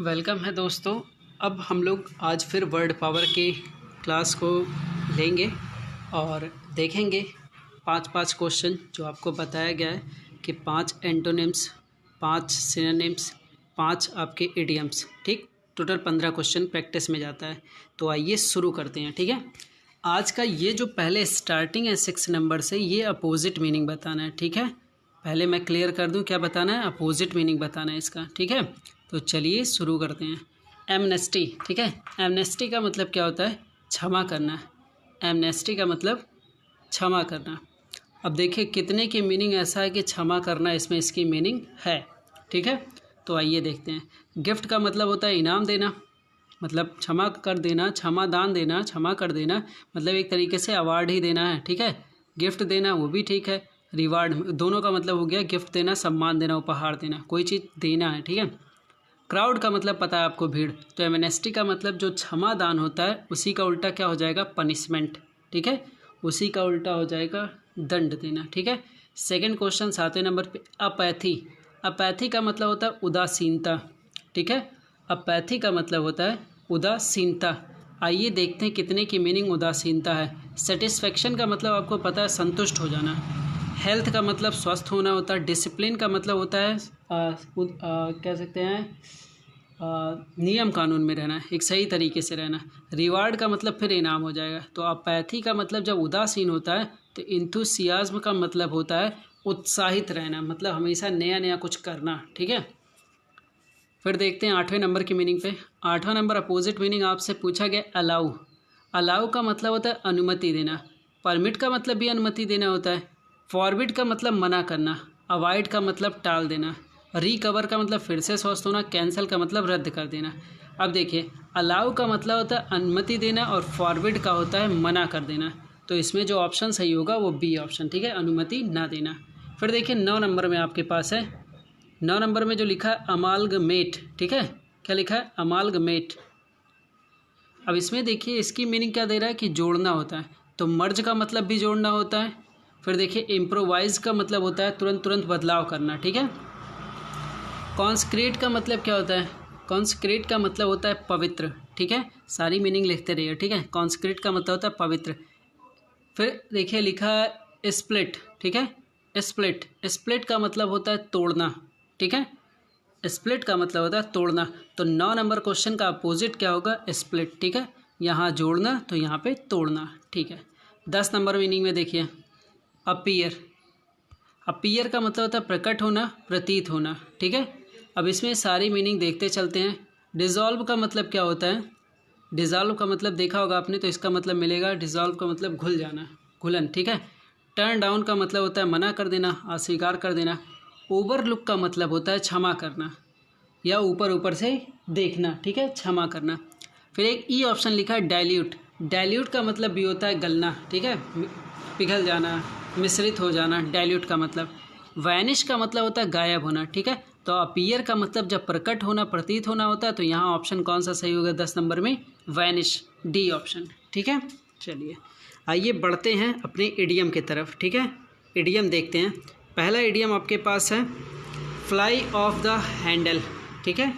Welcome है दोस्तों। अब हम लोग आज फिर वर्ड पावर के क्लास को लेंगे और देखेंगे 5 क्वेश्चन जो आपको बताया गया है कि 5 एंटोनिम्स, 5 सिनोनिम्स, 5 आपके इडियम्स। ठीक, टोटल 15 क्वेश्चन प्रैक्टिस में जाता है। तो आइए शुरू करते हैं। ठीक है, आज का ये जो पहले स्टार्टिंग है 6 नंबर से, ये अपोजिट मीनिंग बताना है। ठीक है, पहले मैं क्लियर कर दूं क्या बताना है, अपोजिट मीनिंग बताना है इसका। ठीक है, तो चलिए शुरू करते हैं। एमनेस्टी। ठीक है, एमनेस्टी का मतलब क्या होता है? क्षमा करना। एमनेस्टी का मतलब क्षमा करना। अब देखिए कितने की मीनिंग ऐसा है कि क्षमा करना इसमें इसकी मीनिंग है। ठीक है, तो आइए देखते हैं। गिफ्ट का मतलब होता है इनाम देना, मतलब क्षमा कर देना, क्षमा दान देना, क्षमा कर देना, मतलब एक तरीके से अवार्ड ही देना है। ठीक है, गिफ्ट देना वो भी ठीक है, रिवार्ड, दोनों का मतलब हो गया गिफ्ट देना, सम्मान देना, उपहार देना, कोई चीज़ देना है। ठीक है, क्राउड का मतलब पता है आपको, भीड़। तो एमनेस्टी का मतलब जो क्षमा दान होता है उसी का उल्टा क्या हो जाएगा? पनिशमेंट। ठीक है, उसी का उल्टा हो जाएगा दंड देना। ठीक है, सेकंड क्वेश्चन 7वें नंबर पे, अपैथी। अपैथी का मतलब होता है उदासीनता। ठीक है, अपैथी का मतलब होता है उदासीनता। आइए देखते हैं कितने की मीनिंग उदासीनता है। सेटिस्फेक्शन का मतलब आपको पता है संतुष्ट हो जाना। हेल्थ का मतलब स्वस्थ होना होता है। डिसिप्लिन का मतलब होता है कह सकते हैं नियम कानून में रहना, एक सही तरीके से रहना। रिवार्ड का मतलब फिर इनाम हो जाएगा। तो अपैथी का मतलब जब उदासीन होता है तो इंथुसियाज्म का मतलब होता है उत्साहित रहना, मतलब हमेशा नया नया कुछ करना। ठीक है, फिर देखते हैं 8वें नंबर की मीनिंग पे। 8वां नंबर अपोजिट मीनिंग आपसे पूछा गया अलाउ। अलाउ का मतलब होता है अनुमति देना। परमिट का मतलब भी अनुमति देना होता है। फॉरबिड का मतलब मना करना। अवॉइड का मतलब टाल देना। रिकवर का मतलब फिर से स्वस्थ होना। कैंसिल का मतलब रद्द कर देना। अब देखिए, अलाउ का मतलब होता है अनुमति देना और फॉरबिड का होता है मना कर देना। तो इसमें जो ऑप्शन सही होगा वो बी ऑप्शन। ठीक है, अनुमति ना देना। फिर देखिए 9 नंबर में आपके पास है, 9 नंबर में जो लिखा है अमालगमेट। ठीक है, क्या लिखा है? अमालगमेट। अब इसमें देखिए इसकी मीनिंग क्या दे रहा है कि जोड़ना होता है। तो मर्ज का मतलब भी जोड़ना होता है। फिर देखिए इम्प्रोवाइज का मतलब होता है तुरंत तुरंत बदलाव करना। ठीक है, कॉन्सक्रेट का मतलब क्या होता है? कॉन्सक्रेट का मतलब होता है पवित्र। ठीक है, सारी मीनिंग लिखते रहिए। ठीक है, कॉन्सक्रेट का मतलब होता है पवित्र। फिर देखिए लिखा है स्प्लिट। ठीक है, स्प्लिट, स्प्लिट का मतलब होता है तोड़ना। ठीक है, स्प्लिट का मतलब होता है तोड़ना। तो 9 नंबर क्वेश्चन का अपोजिट क्या होगा? स्प्लिट। ठीक है, यहाँ जोड़ना तो यहाँ पे तोड़ना। ठीक है, 10 नंबर मीनिंग में देखिए अपीयर। अपीयर का मतलब होता है प्रकट होना, प्रतीत होना। ठीक है, अब इसमें सारी मीनिंग देखते चलते हैं। डिज़ोल्व का मतलब क्या होता है? डिज़ोल्व का मतलब देखा होगा आपने, तो इसका मतलब मिलेगा, डिज़ोल्व का मतलब घुल जाना, घुलन। ठीक है, टर्न डाउन का मतलब होता है मना कर देना, अस्वीकार कर देना। ओवरलुक का मतलब होता है क्षमा करना या ऊपर ऊपर से देखना। ठीक है, क्षमा करना। फिर एक ई ऑप्शन लिखा है डाइल्यूट। डाइल्यूट का मतलब भी होता है गलना। ठीक है, पिघल जाना, मिश्रित हो जाना, डाइल्यूट का मतलब। वैनिश का मतलब होता है गायब होना। ठीक है, तो अपीयर का मतलब जब प्रकट होना, प्रतीत होना होता है। तो यहाँ ऑप्शन कौन सा सही होगा 10 नंबर में? Vanish, D option. ठीक है, चलिए आइए बढ़ते हैं अपने इडियम की तरफ। ठीक है, इडियम देखते हैं। पहला इडियम आपके पास है फ्लाई ऑफ द हैंडल। ठीक है,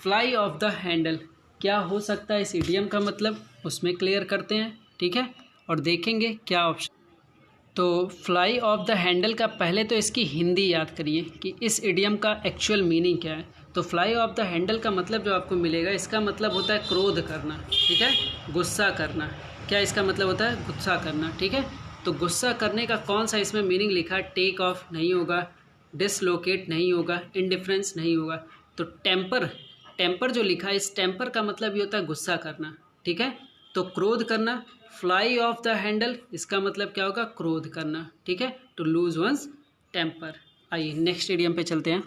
फ्लाई ऑफ द हैंडल क्या हो सकता है इस इडियम का मतलब, उसमें क्लियर करते हैं। ठीक है, और देखेंगे क्या ऑप्शन। तो फ्लाई ऑफ द हैंडल का पहले तो इसकी हिंदी याद करिए कि इस इडियम का एक्चुअल मीनिंग क्या है। तो फ्लाई ऑफ द हैंडल का मतलब जो आपको मिलेगा, इसका मतलब होता है क्रोध करना। ठीक है, गुस्सा करना। क्या इसका मतलब होता है? गुस्सा करना। ठीक है, तो गुस्सा करने का कौन सा इसमें मीनिंग लिखा है? टेक ऑफ नहीं होगा, डिसलोकेट नहीं होगा, इंडिफरेंस नहीं होगा। तो टेम्पर, टेम्पर जो लिखा है, इस टेम्पर का मतलब ये होता है गुस्सा करना। ठीक है, तो क्रोध करना। फ्लाई ऑफ द हैंडल इसका मतलब क्या होगा? क्रोध करना। ठीक है, टू लूज वंस टेम्पर। आइए नेक्स्ट इडियम पे चलते हैं।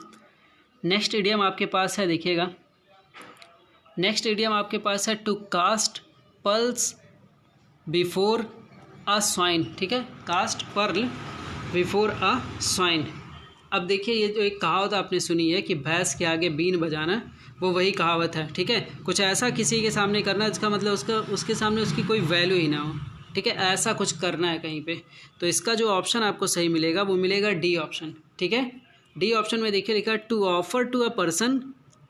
नेक्स्ट इडियम आपके पास है, देखिएगा नेक्स्ट इडियम आपके पास है to cast pearls before a swine. ठीक है, cast pearl before a swine. अब देखिए ये जो एक कहावत आपने सुनी है कि भैंस के आगे बीन बजाना, वो वही कहावत है। ठीक है, कुछ ऐसा किसी के सामने करना जिसका मतलब उसके सामने उसकी कोई वैल्यू ही ना हो। ठीक है, ऐसा कुछ करना है कहीं पे। तो इसका जो ऑप्शन आपको सही मिलेगा वो मिलेगा डी ऑप्शन। ठीक है, डी ऑप्शन में देखिए लिखा है to offer to a person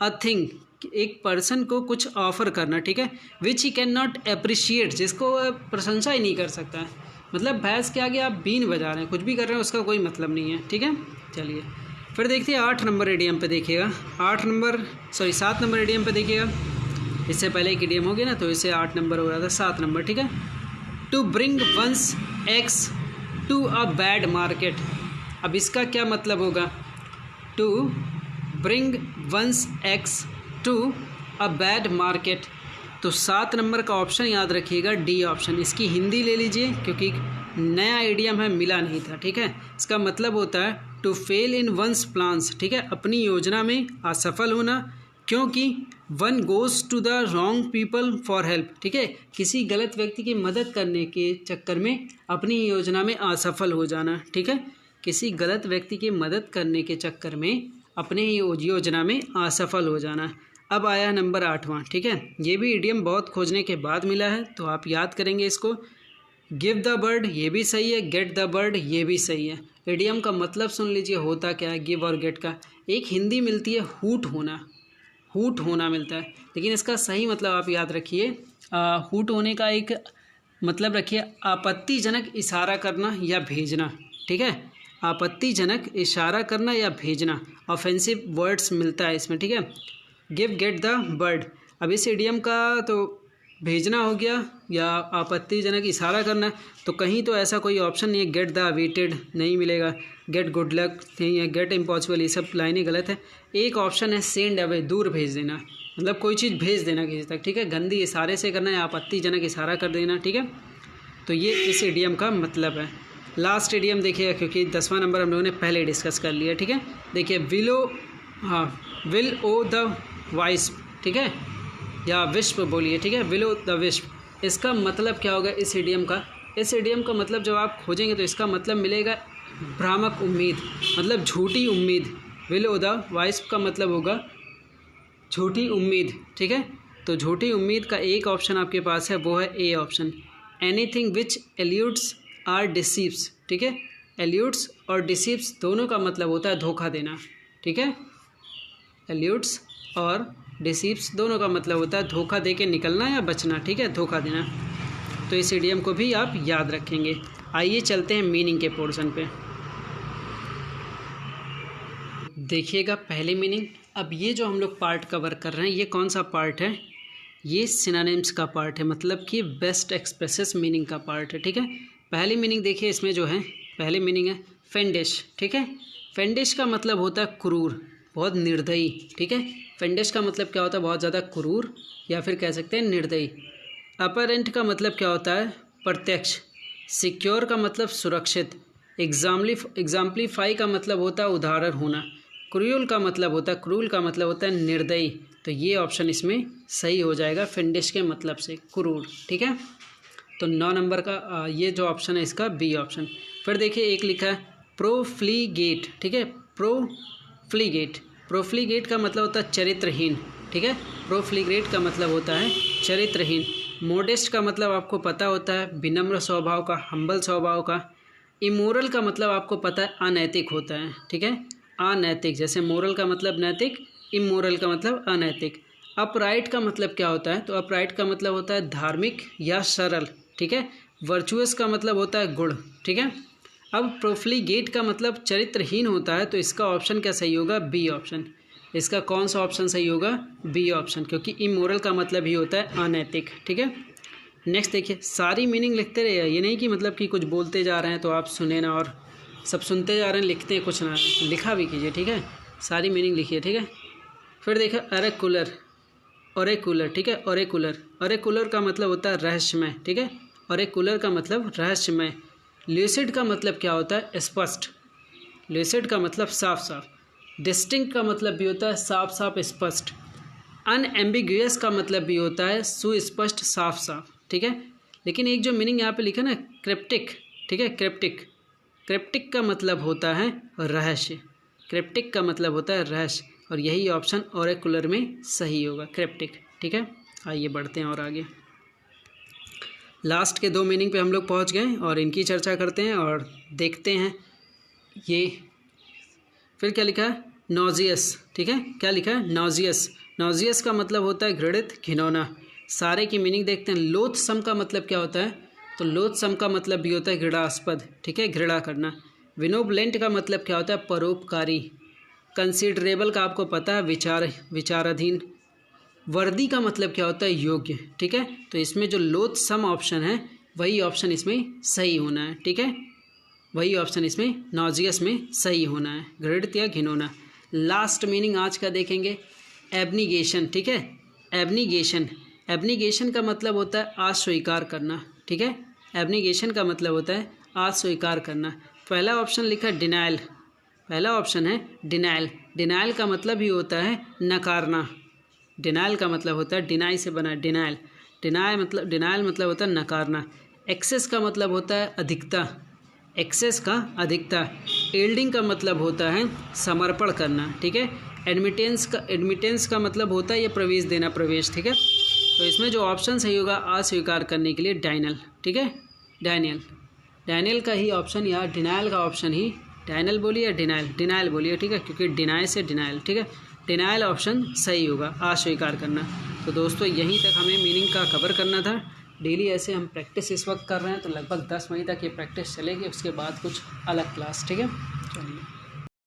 a thing एक पर्सन को कुछ ऑफर करना, ठीक है। Which he can not appreciate, जिसको प्रशंसा ही नहीं कर सकता है, मतलब भैंस के आगे आप बीन बजा रहे हैं, कुछ भी कर रहे हैं, उसका कोई मतलब नहीं है, ठीक है। चलिए फिर देखते हैं 8 नंबर इडियम पे देखिएगा। 7 नंबर इडियम पे देखिएगा। इससे पहले एक इडियम हो गया ना, तो इसे 8 नंबर हो रहा था, 7 नंबर, ठीक है। To bring one's eggs to a bad market. अब इसका क्या मतलब होगा? To bring one's eggs to a bad market. तो 7 नंबर का ऑप्शन याद रखिएगा, डी ऑप्शन। इसकी हिंदी ले लीजिए क्योंकि नया आइडियम है, मिला नहीं था, ठीक है। इसका मतलब होता है to fail in one's plans, ठीक है, अपनी योजना में असफल होना, क्योंकि one goes to the wrong people for help, ठीक है, किसी गलत व्यक्ति की मदद करने के चक्कर में अपनी योजना में असफल हो जाना, ठीक है, किसी गलत व्यक्ति की मदद करने के चक्कर में अपने योजना में असफल हो जाना। अब आया नंबर 8वां, ठीक है। ये भी इडियम बहुत खोजने के बाद मिला है, तो आप याद करेंगे इसको। गिव द बर्ड, ये भी सही है। गेट द बर्ड, ये भी सही है। इडियम का मतलब सुन लीजिए, होता क्या है गिव और गेट का। एक हिंदी मिलती है हूट होना, हूट होना मिलता है, लेकिन इसका सही मतलब आप याद रखिए। हूट होने का एक मतलब रखिए आपत्तिजनक इशारा करना या भेजना, ठीक है, आपत्तिजनक इशारा करना या भेजना। ऑफेंसिव वर्ड्स मिलता है इसमें, ठीक है। गिव गेट द बर्ड, अब इस इडियम का तो भेजना हो गया या आपत्तिजनक इशारा करना, तो कहीं तो ऐसा कोई ऑप्शन नहीं है। गेट द अवेटेड नहीं मिलेगा, गेट गुड लक नहीं है, गेट इम्पॉसिबल, ये सब लाइनें गलत है। एक ऑप्शन है सेंड अवे, दूर भेज देना, मतलब कोई चीज़ भेज देना किसी तक, ठीक है, गंदी इशारे से करना या आपत्तिजनक इशारा कर देना, ठीक है। तो ये इस इडियम का मतलब है। लास्ट इडियम देखिएगा, क्योंकि 10वां नंबर हम लोगों ने पहले डिस्कस कर लिया, ठीक है। देखिए विल ओ द वाइस्प, ठीक है, या विश्व बोलिए, ठीक है, विल ओ द विश्व। इसका मतलब क्या होगा इस इडियम का? इस इडियम का मतलब जब आप खोजेंगे तो इसका मतलब मिलेगा भ्रामक उम्मीद, मतलब झूठी उम्मीद। विल ओ द वाइस्प का मतलब होगा झूठी उम्मीद, ठीक है। तो झूठी उम्मीद का एक ऑप्शन आपके पास है, वो है A option. Anything which eludes or deceives, ठीक है, एल्यूड्स और डिसीव्स दोनों का मतलब होता है धोखा देना, ठीक है। एल्यूड्स और डिसीव्स दोनों का मतलब होता है धोखा दे के निकलना या बचना, ठीक है, धोखा देना। तो इस इडियम को भी आप याद रखेंगे। आइए चलते हैं मीनिंग के पोर्शन पे। देखिएगा पहली मीनिंग। अब ये जो हम लोग पार्ट कवर कर रहे हैं, ये कौन सा पार्ट है? ये सिनोनिम्स का पार्ट है, मतलब कि बेस्ट एक्सप्रेसेस मीनिंग का पार्ट है, ठीक है। पहली मीनिंग देखिए, इसमें जो है पहली मीनिंग है फेंडिश, ठीक है। फेंडिश का मतलब होता है क्रूर, बहुत निर्दयी, ठीक है। फेंडिश का मतलब क्या होता है? बहुत ज़्यादा क्रूर, या फिर कह सकते हैं निर्दयी। अपरेंट का मतलब क्या होता है? प्रत्यक्ष। सिक्योर का मतलब सुरक्षित। एग्जाम्पलीफाई का मतलब होता है उदाहरण होना। क्रूअल का मतलब होता है निर्दयी। तो ये ऑप्शन इसमें सही हो जाएगा, फेंडिश के मतलब से क्रूर, ठीक है। तो 9 नंबर का ये जो ऑप्शन है इसका बी ऑप्शन। फिर देखिए एक लिखा है प्रोफ्लीगेट, ठीक है, प्रोफ्लीगेट। प्रोफ्लीगेट का मतलब होता है चरित्रहीन, ठीक है। प्रोफ्लीगेट का मतलब होता है चरित्रहीन। मोडेस्ट का मतलब आपको पता होता है विनम्र स्वभाव का, हम्बल स्वभाव का। इमोरल का मतलब आपको पता है अनैतिक होता है, ठीक है, अनैतिक। जैसे मोरल का मतलब नैतिक, इमोरल का मतलब अनैतिक। अपराइट का मतलब क्या होता है? तो अपराइट का मतलब होता है धार्मिक या सरल, ठीक है। वर्चुअस का मतलब होता है गुण, ठीक है। अब प्रोफ्लीगेट का मतलब चरित्रहीन होता है, तो इसका ऑप्शन क्या सही होगा? B option. इसका कौन सा ऑप्शन सही होगा? बी ऑप्शन, क्योंकि इमोरल का मतलब ही होता है अनैतिक, ठीक है। नेक्स्ट देखिए, सारी मीनिंग लिखते रहिए, ये नहीं कि मतलब कि कुछ बोलते जा रहे हैं तो आप सुने ना और सब सुनते जा रहे हैं लिखते हैं कुछ ना, लिखा भी कीजिए, ठीक है। सारी मीनिंग लिखिए, ठीक है। फिर देखा ऑरेकुलर, ऑरेकुलर, ठीक है, ऑरेकुलर। ऑरेकुलर का मतलब होता है रहस्यमय, ठीक है। ऑरेकुलर का मतलब रहस्यमय। ल्यूसिड का मतलब क्या होता है? स्पष्ट। ल्यूसिड का मतलब साफ साफ। डिस्टिंक्ट का मतलब भी होता है साफ साफ स्पष्ट। अनएम्बिगुअस का मतलब भी होता है सुस्पष्ट साफ साफ, ठीक है। लेकिन एक जो मीनिंग यहाँ पे लिखा ना क्रिप्टिक, ठीक है, क्रिप्टिक। क्रिप्टिक का मतलब होता है रहस्य। क्रिप्टिक का मतलब होता है रहस्य, और यही ऑप्शन ऑरेकुलर में सही होगा, क्रिप्टिक, ठीक है। आइए बढ़ते हैं और आगे। लास्ट के 2 मीनिंग पे हम लोग पहुंच गए और इनकी चर्चा करते हैं और देखते हैं। ये फिर क्या लिखा है? नॉजियस, ठीक है, क्या लिखा है? नॉजियस। नॉजियस का मतलब होता है घृणित, घिनौना। सारे की मीनिंग देखते हैं। लोथसम का मतलब क्या होता है? तो लोथसम का मतलब भी होता है घृणास्पद, ठीक है, घृणा करना। विनोबलेंट का मतलब क्या होता है? परोपकारी। कंसिडरेबल का आपको पता है, विचाराधीन। वर्दी का मतलब क्या होता है? योग्य, ठीक है। तो इसमें जो लोथसम ऑप्शन है वही ऑप्शन इसमें सही होना है, ठीक है, वही ऑप्शन इसमें नॉजियस में सही होना है, घृणित या घिनौना। लास्ट मीनिंग आज का देखेंगे, एब्निगेशन, ठीक है। एब्निगेशन का मतलब होता है अस्वीकार करना, ठीक है। एब्निगेशन का मतलब होता है अस्वीकार करना। पहला ऑप्शन लिखा डिनाइल, पहला ऑप्शन है डिनाइल। डिनाइल का मतलब ही होता है नकारना। डिनाइल का मतलब होता है, डिनाई से बना डिनाइल। डिनाइल मतलब होता है नकारना। एक्सेस का मतलब होता है अधिकता, एक्सेस का अधिकता। एल्डिंग का मतलब होता है समर्पण करना, ठीक है। एडमिटेंस का मतलब होता है ये प्रवेश देना, प्रवेश, ठीक है। तो इसमें जो ऑप्शन सही होगा अस्वीकार करने के लिए डाइनल, ठीक है, डाइनियल का ही ऑप्शन या डिनाइल का ऑप्शन ही, डाइनल बोलिए या डिनाइल बोलिए, ठीक है, क्योंकि डिनाई से डिनाइल, ठीक है। डिनाइल ऑप्शन सही होगा, अस्वीकार करना। तो दोस्तों यहीं तक हमें मीनिंग का कवर करना था। डेली ऐसे हम प्रैक्टिस इस वक्त कर रहे हैं, तो लगभग 10 मई तक ये प्रैक्टिस चलेगी, उसके बाद कुछ अलग क्लास, ठीक है। चलिए।